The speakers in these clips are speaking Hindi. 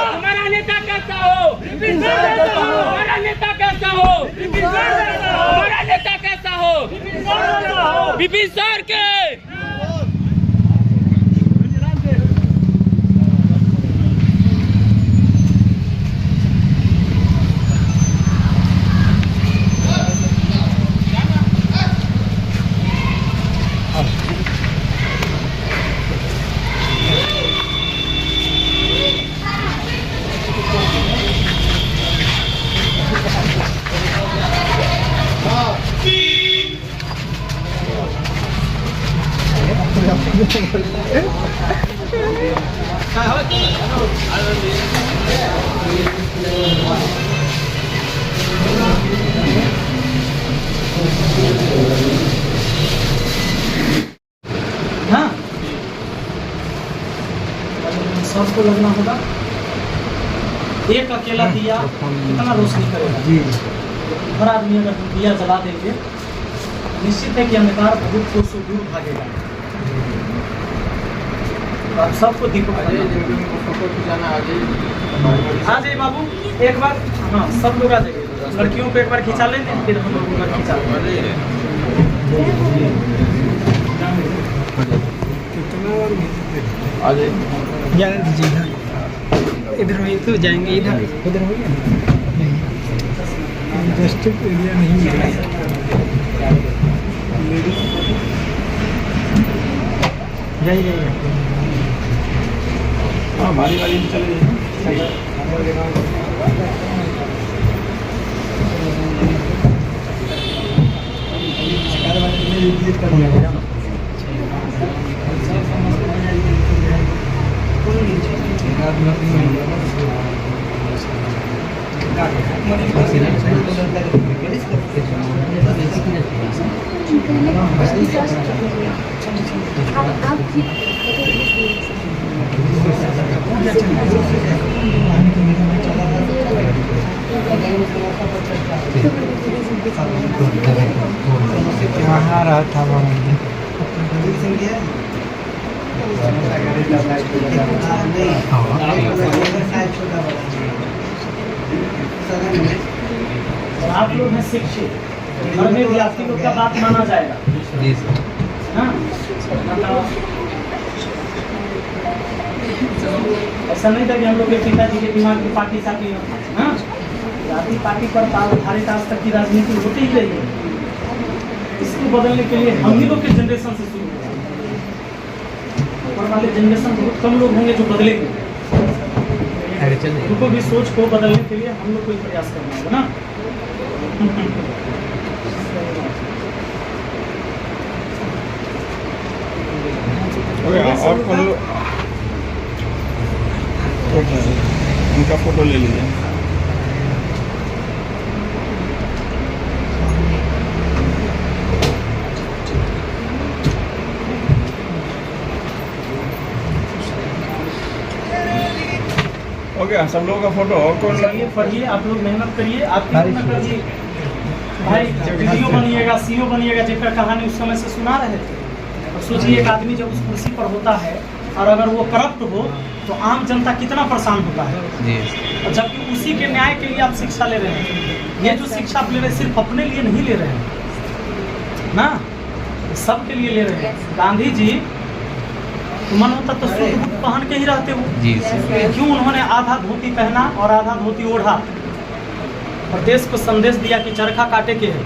हमारा नेता कैसा हो, हमारा नेता कैसा हो, हमारा नेता कैसा हो, विपिन सर के। हाँ, सबको लगना होगा। एक अकेला दिया कितना रोशनी करेगा जी। हर आदमी अगर दिया जला देंगे निश्चित है कि अंधकार बहुत कोसों दूर भागेगा। आप सबको दीपक आ जाइए बाबू, एक बार। हाँ, सब लोग आ जाइए। लड़कियों को एक बार खिंचा लेंगे, फिर हम लोग खिंचा लेंगे। आ जाइए, जाने दीजिए इधर, इधर वहीं तो जाएंगे, इधर उधर हो गया। इंडस्ट्रियल एरिया नहीं है। जाइए हाँ, भारी गाड़ी में चले जाइए। वहाँ रहा था आप लोग हैं शिक्षित, घर में भी आप लोग का बात माना जाएगा। हाँ, ऐसा नहीं था कि हम लोग के पिताजी के दिमाग में पार्टी साथी। हाँ, जाति पार्टी पर आधारित आज तक की राजनीति होती ही रही है। इसको बदलने के लिए हम ही लोग के जनरेशन से शुरू हुआ। ऊपर वाले जनरेशन बहुत कम लोग होंगे जो बदलेंगे। उनको भी सोच को बदलने के लिए हम लोग को प्रयास करना होगा ना। और उनका फोटो ले लीजिए। ओके, सब लोगों का फोटो। और कौन चलिए पढ़िए, आप लोग मेहनत करिए, आप मेहनत करिए भाई। वीडियो बनिएगा, सीईओ बनिएगा, जिनका कहानी उस समय से सुना रहे थे। और सोचिए एक आदमी जब उस कुर्सी पर होता है और अगर वो करप्ट हो तो आम जनता कितना परेशान होता है। और जबकि उसी के न्याय के लिए आप शिक्षा ले रहे हैं। ये जो शिक्षा आप ले रहे हैं सिर्फ अपने लिए नहीं ले रहे हैं ना, सबके लिए ले रहे हैं। गांधी जी मन होता तो सूट बूट पहन के ही रहते हो जी। क्यों उन्होंने आधा धोती पहना और आधा धोती ओढ़ा और देश को संदेश दिया कि चरखा काटे के है,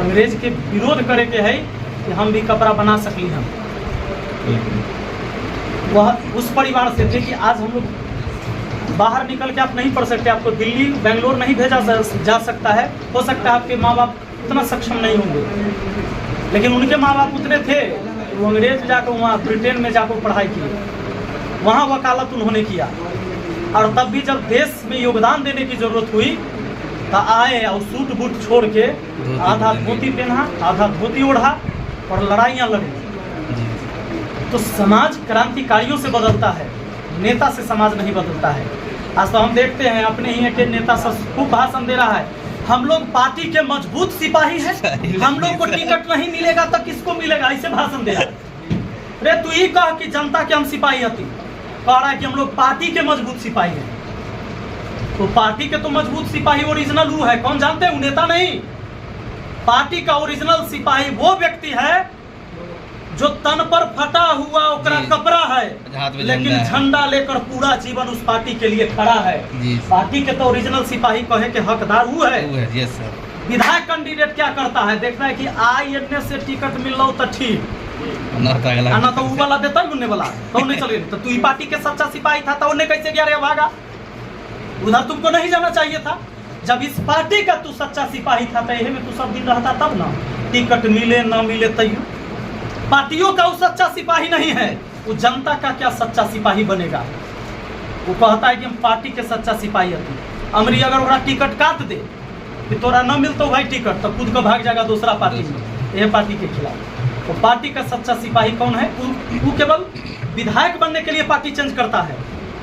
अंग्रेज के विरोध करे के है कि हम भी कपड़ा बना सकली हम। वह उस परिवार से थे कि आज हम लोग बाहर निकल के आप नहीं पढ़ सकते, आपको दिल्ली बेंगलोर नहीं भेजा जा सकता है। हो सकता है आपके माँ बाप उतना सक्षम नहीं होंगे, लेकिन उनके माँ बाप उतने थे वो अंग्रेज जाकर वहाँ ब्रिटेन में जाकर पढ़ाई की, वहाँ वकालत उन्होंने किया। और तब भी जब देश में योगदान देने की जरूरत हुई तो आए और सूट बूट छोड़ के आधा धोती पहना आधा धोती ओढ़ा और लड़ाइयाँ लड़ी। तो समाज क्रांतिकारियों से बदलता है, नेता से समाज नहीं बदलता है। आज तो हम देखते हैं अपने ही एक नेता सब खूब भाषण दे रहा है, हम लोग पार्टी के मजबूत सिपाही हैं, हम लोग को टिकट नहीं मिलेगा तो किसको मिलेगा, ऐसे भाषण दे रहा है। रे तू ही कह कि जनता के हम सिपाही हती, कह रहा है कि हम लोग पार्टी के मजबूत सिपाही हैं। तो पार्टी के तो मजबूत सिपाही ओरिजिनल वो है, कौन जानते हैं? नेता नहीं, पार्टी का ओरिजिनल सिपाही वो व्यक्ति है जो तन पर फटा हुआ ओकरा कपड़ा है, लेकिन झंडा लेकर पूरा जीवन उस पार्टी के लिए खड़ा है। पार्टी के तो ओरिजिनल सिपाही कहे के हकदार वो है। विधायक कैंडिडेट क्या करता है? देखना है कि INA से टिकट मिल रहा तो ठीक, ना तो वो वाला देता है, वाला तो नहीं चले। तो तू ही पार्टी के सच्चा सिपाही था, तो उन्हें कैसे गया रे भागा? उधर तुमको नहीं जाना चाहिए था। जब इस पार्टी का तू सच्चा सिपाही था तो यही में तू सब दिन रहता, तब ना टिकट मिले ना मिले तैयो। पार्टियों का वो सच्चा सिपाही नहीं है, वो जनता का क्या सच्चा सिपाही बनेगा? वो कहता है कि हम पार्टी के सच्चा सिपाही है। अमरी अगर वहाँ टिकट काट दे कि तोरा न मिलता भाई टिकट, तो खुद को भाग जाएगा दूसरा पार्टी में, यह पार्टी के खिलाफ। तो पार्टी का सच्चा सिपाही कौन है? वो केवल विधायक बनने के लिए पार्टी चेंज करता है।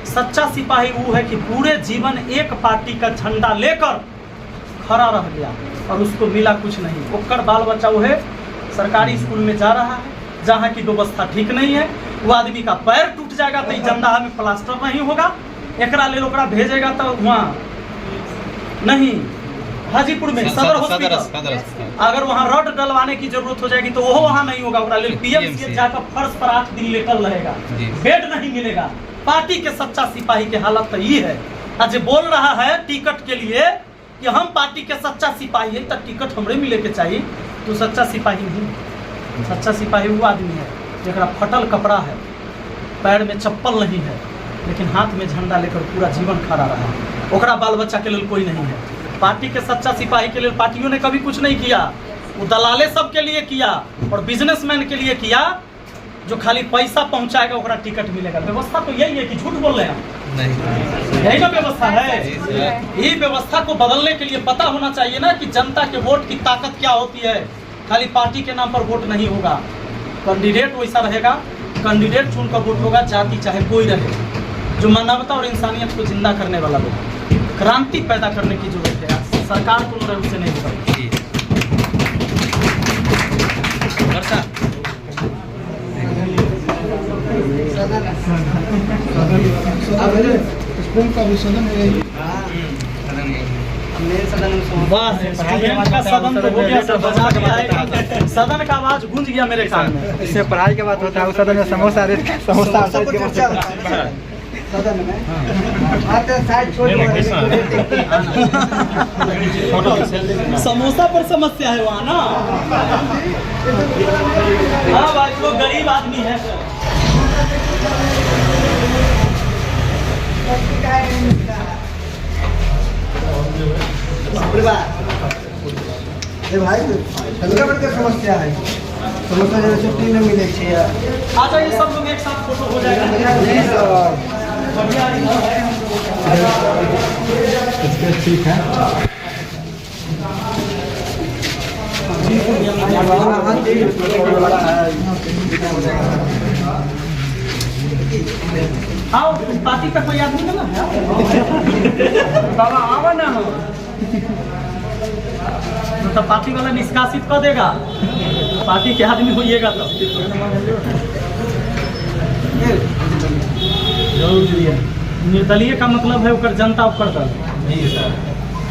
सच्चा सिपाही वो है कि पूरे जीवन एक पार्टी का झंडा लेकर खड़ा रह गया और उसको मिला कुछ नहीं। ओकर बाल बच्चा वो है सरकारी स्कूल में जा रहा है जहाँ की व्यवस्था ठीक नहीं है। वो आदमी का पैर टूट जाएगा तो जंदा में प्लास्टर नहीं होगा, एकरा ले ओकरा भेजेगा तो वहाँ नहीं, हाजीपुर में सदर हॉस्पिटल अगर वहाँ रड डलवाने की जरूरत हो जाएगी तो वो वहाँ नहीं होगा, ओकरा ले PMC जाकर फर्श पर 8 दिन लेटल रहेगा, बेड नहीं मिलेगा। पार्टी के सच्चा सिपाही की हालत तो ये है। आज बोल रहा है टिकट के लिए कि हम पार्टी के सच्चा सिपाही है तो टिकट हमरे मिले के चाहिए। तो सच्चा सिपाही नहीं, सच्चा सिपाही वो आदमी है जरा फटल कपड़ा है, पैर में चप्पल नहीं है, लेकिन हाथ में झंडा लेकर पूरा जीवन खड़ा रहा। ओकरा बाल बच्चा के लिए कोई नहीं है। पार्टी के सच्चा सिपाही के लिए पार्टियों ने कभी कुछ नहीं किया, वो दलाले सब के लिए किया और बिजनेसमैन के लिए किया। जो खाली पैसा पहुंचाएगा ओकरा टिकट मिलेगा। व्यवस्था तो यही है कि झूठ बोल रहे हैं नहीं, यही ना व्यवस्था है। ये व्यवस्था को बदलने के लिए पता होना चाहिए ना कि जनता के वोट की ताकत क्या होती है। खाली पार्टी के नाम पर वोट नहीं होगा, कैंडिडेट वैसा रहेगा, कैंडिडेट चुनकर वोट होगा, जाति चाहे कोई रहे। जो मानवता और इंसानियत को जिंदा करने वाला लोग, क्रांति पैदा करने की जरूरत है। सरकार को रहे उससे नहीं होगा। सदन का आवाज गूंज गया मेरे कान में। इससे पढ़ाई के बात होता है, उस सदन में समोसा सदन में समोसा पर समस्या है वहाँ ना। हाँ भाई, वो गरीब आदमी है। भाई समस्या है, समस्या जब छुट्टी न मिले छे। अच्छा, ये सब लोग एक साथ फोटो हो जाएगा। ठीक है। आओ, पार्टी का कोई आदमी ना बाबा आवा ना हो तो पार्टी वाला निष्कासित कर देगा। पार्टी के आदमी होइएगा तो निर्दलीय का मतलब है उकर जनता ऊपर दल।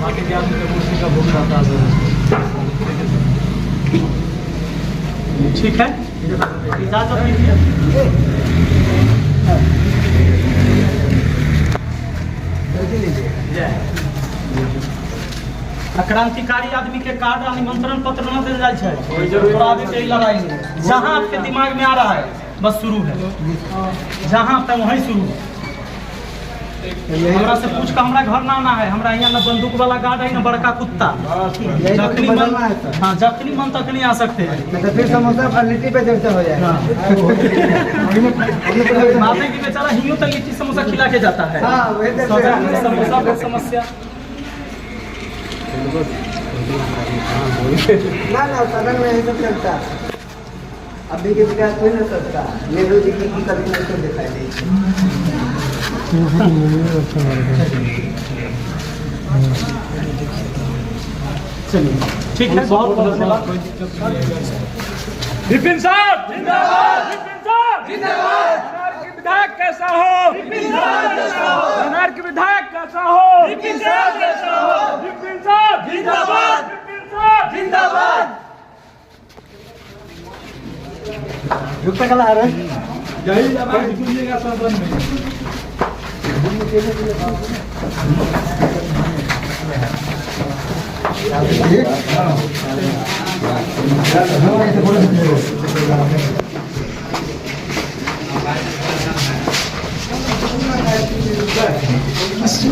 पार्टी के आदमी का कुर्सी का भूख रहता है। ठीक है, इजाजत दीजिए। क्रांतिकारी आदमी के कार्ड और निमंत्रण पत्र न देल जाए है। लड़ाई जहाँ आपके दिमाग में आ रहा है बस शुरू है, जहाँ पे वहीं शुरू है। हमरा से पूछ कर हमरा घर ना आना है। हमरा यहाँ न बंदूक वाला गार्ड है न बड़का कुत्ता। जखनी मन, हाँ जखनी मन तखनी आ सकते हैं। तो फिर समोसा लिट्टी पे चर्चा हो जाएगा। माते की बेचारा हियो तो लिट्टी समोसा खिला के जाता है। समोसा पर समस्या ना सदन में यही सब चलता। अभी के विकास कोई नहीं सकता। नेहरू जी की कभी नहीं तो दिखाई दी। चलिए ठीक है, बहुत बहुत धन्यवाद। विपिन साहब जिंदाबाद, विपिन साहब कैसा हो? जननायक विधायक कैसा हो? विपिन साहब जिंदाबाद। रुपये कला आ रहा है Mas